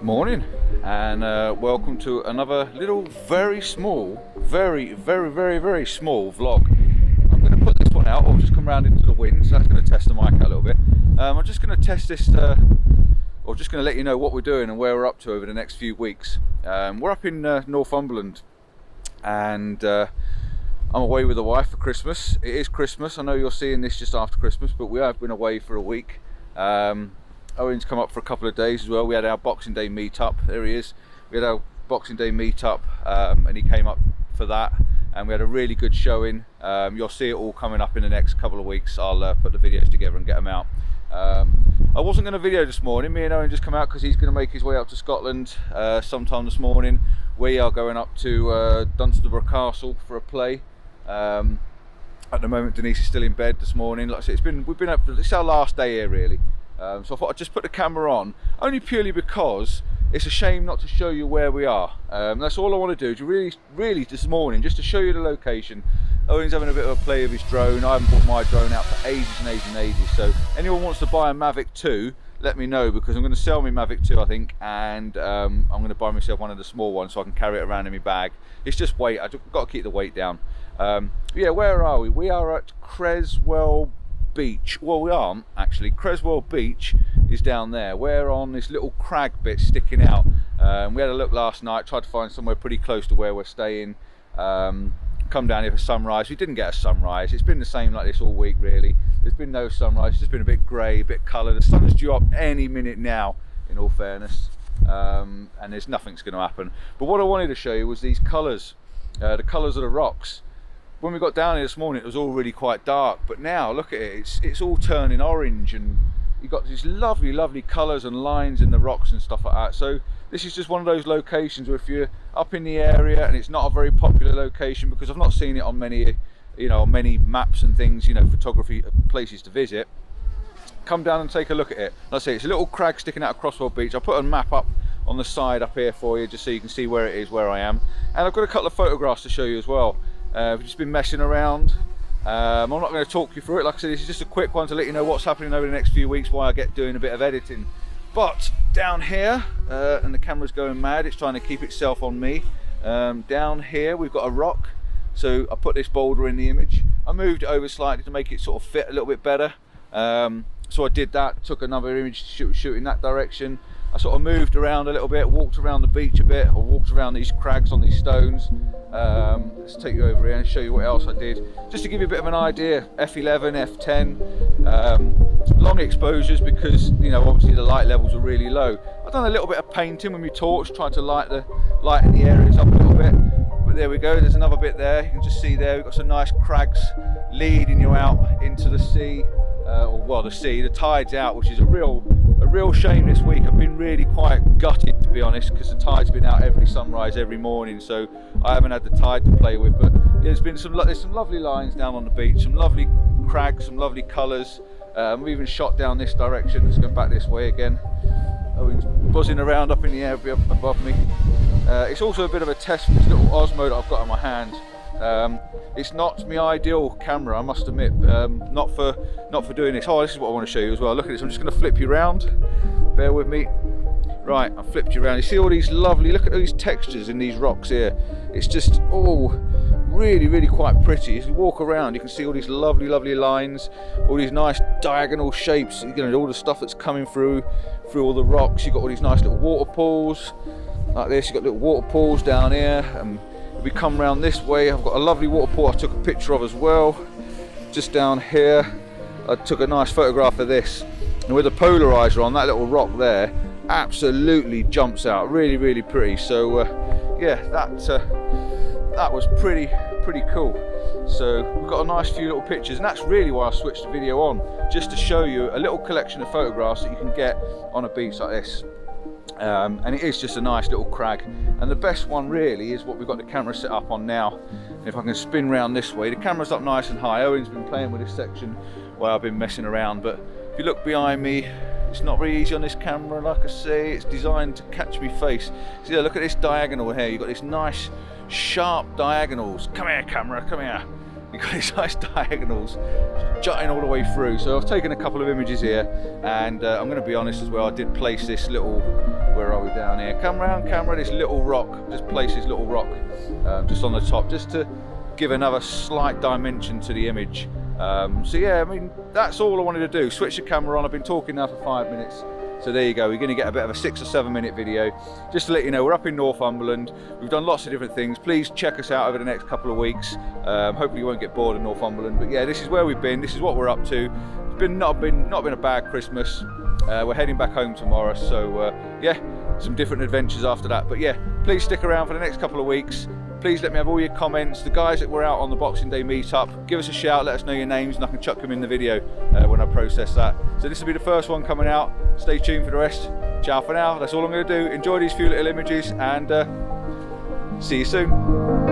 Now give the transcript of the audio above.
Morning, and welcome to another little very small, very small vlog. I'm going to put this one out. I'll just come around into the wind, so that's going to test the mic out a little bit. I'm just going to test this, or just going to let you know what we're doing and where we're up to over the next few weeks. We're up in Northumberland, and I'm away with the wife for Christmas. It is Christmas. I know you're seeing this just after Christmas, but we have been away for a week. Owen's come up for a couple of days as well. We had our Boxing Day meet-up. There he is. We had our Boxing Day meet-up, and he came up for that, and we had a really good showing. You'll see it all coming up in the next couple of weeks. I'll put the videos together and get them out. I wasn't going to video this morning. Me and Owen just come out because he's going to make his way up to Scotland sometime this morning. We are going up to Dunstable Castle for a play. At the moment, Denise is still in bed this morning. Like I said, it's our last day here, really. So I thought I'd just put the camera on, only purely because it's a shame not to show you where we are. That's all I want to do, really this morning, just to show you the location. Owen's having a bit of a play with his drone. I haven't brought my drone out for ages and ages and ages, so anyone wants to buy a Mavic 2, let me know, because I'm going to sell my Mavic 2, I think, and I'm going to buy myself one of the small ones so I can carry it around in my bag. It's just weight. I've got to keep the weight down. Yeah, where are we? We are at Cresswell Beach. Well, we aren't actually. Cresswell Beach is down there. We're on this little crag bit sticking out. We had a look last night, tried to find somewhere pretty close to where we're staying. Come down here for sunrise. We didn't get a sunrise. It's been the same like this all week, really. There's been no sunrise. It's just been a bit grey, a bit coloured. The sun's due up any minute now, in all fairness, and there's nothing's going to happen. But what I wanted to show you was these colours, the colours of the rocks. When we got down here this morning, it was all really quite dark, but now look at it, it's all turning orange, and you've got these lovely colours and lines in the rocks and stuff like that. So this is just one of those locations where if you're up in the area, and it's not a very popular location, because I've not seen it on many, on many maps and things, photography places to visit, come down and take a look at it. Like I say, it's a little crag sticking out of Cresswell Beach. I'll put a map up on the side up here for you, just so you can see where it is, where I am. And I've got a couple of photographs to show you as well. We've just been messing around. I'm not going to talk you through it. Like I said, this is just a quick one to let you know what's happening over the next few weeks while I get doing a bit of editing. But down here, and the camera's going mad, it's trying to keep itself on me. Down here we've got a rock, so I put this boulder in the image. I moved it over slightly to make it sort of fit a little bit better. So I did that, took another image, shoot in that direction. I sort of moved around a little bit, walked around the beach a bit, or walked around these crags on these stones. Let's take you over here and show you what else I did, just to give you a bit of an idea. F11, F10, long exposures, because obviously the light levels are really low. I've done a little bit of painting with my torch, trying to lighten the areas up a little bit. But there we go, there's another bit there. You can just see there, we've got some nice crags leading you out into the sea, the tide's out, which is a real shame this week. I've been really quite gutted, to be honest, because the tide's been out every sunrise every morning, so I haven't had the tide to play with. But yeah, there's some lovely lines down on the beach, some lovely crags, some lovely colours. We've even shot down this direction. Let's go back this way again. Owen's buzzing around up in the air above me. It's also a bit of a test for this little Osmo that I've got in my hand. It's not my ideal camera, I must admit, not for doing this. Oh, this is what I want to show you as well. Look at this. I'm just going to flip you around. Bear with me. Right, I've flipped you around. You see all these lovely, look at these textures in these rocks here. It's just all really quite pretty. As you walk around, you can see all these lovely lines, all these nice diagonal shapes, all the stuff that's coming through all the rocks. You've got all these nice little waterfalls like this. You've got little waterfalls down here. We come round this way, I've got a lovely waterfall I took a picture of as well, just down here. I took a nice photograph of this, and with a polarizer on, that little rock there absolutely jumps out, really pretty. So yeah, that was pretty cool. So we've got a nice few little pictures, and that's really why I switched the video on, just to show you a little collection of photographs that you can get on a beach like this. And it is just a nice little crag, and the best one really is what we've got the camera set up on now. And if I can spin round this way, the camera's up nice and high. Owen's been playing with this section while I've been messing around, but if you look behind me, it's not very easy on this camera. Like I say, it's designed to catch me face. See, look at this diagonal here. You've got this nice sharp diagonals. Come here, camera, come here. you've got these nice diagonals jutting all the way through. So I've taken a couple of images here, and I'm going to be honest as well, I did place this little, where are we down here? Come round camera, this little rock, just place this little rock just on the top, just to give another slight dimension to the image. So yeah, I mean, that's all I wanted to do. Switch the camera on. I've been talking now for 5 minutes. So there you go, we're going to get a bit of a 6 or 7 minute video. Just to let you know, we're up in Northumberland. We've done lots of different things. Please check us out over the next couple of weeks. Hopefully you won't get bored of Northumberland. But yeah, this is where we've been. This is what we're up to. It's not been a bad Christmas. We're heading back home tomorrow. So yeah, some different adventures after that. But yeah, please stick around for the next couple of weeks. Please let me have all your comments. The guys that were out on the Boxing Day meetup, give us a shout, let us know your names, and I can chuck them in the video when I process that. So this will be the first one coming out. Stay tuned for the rest. Ciao for now. That's all I'm going to do. Enjoy these few little images, and see you soon.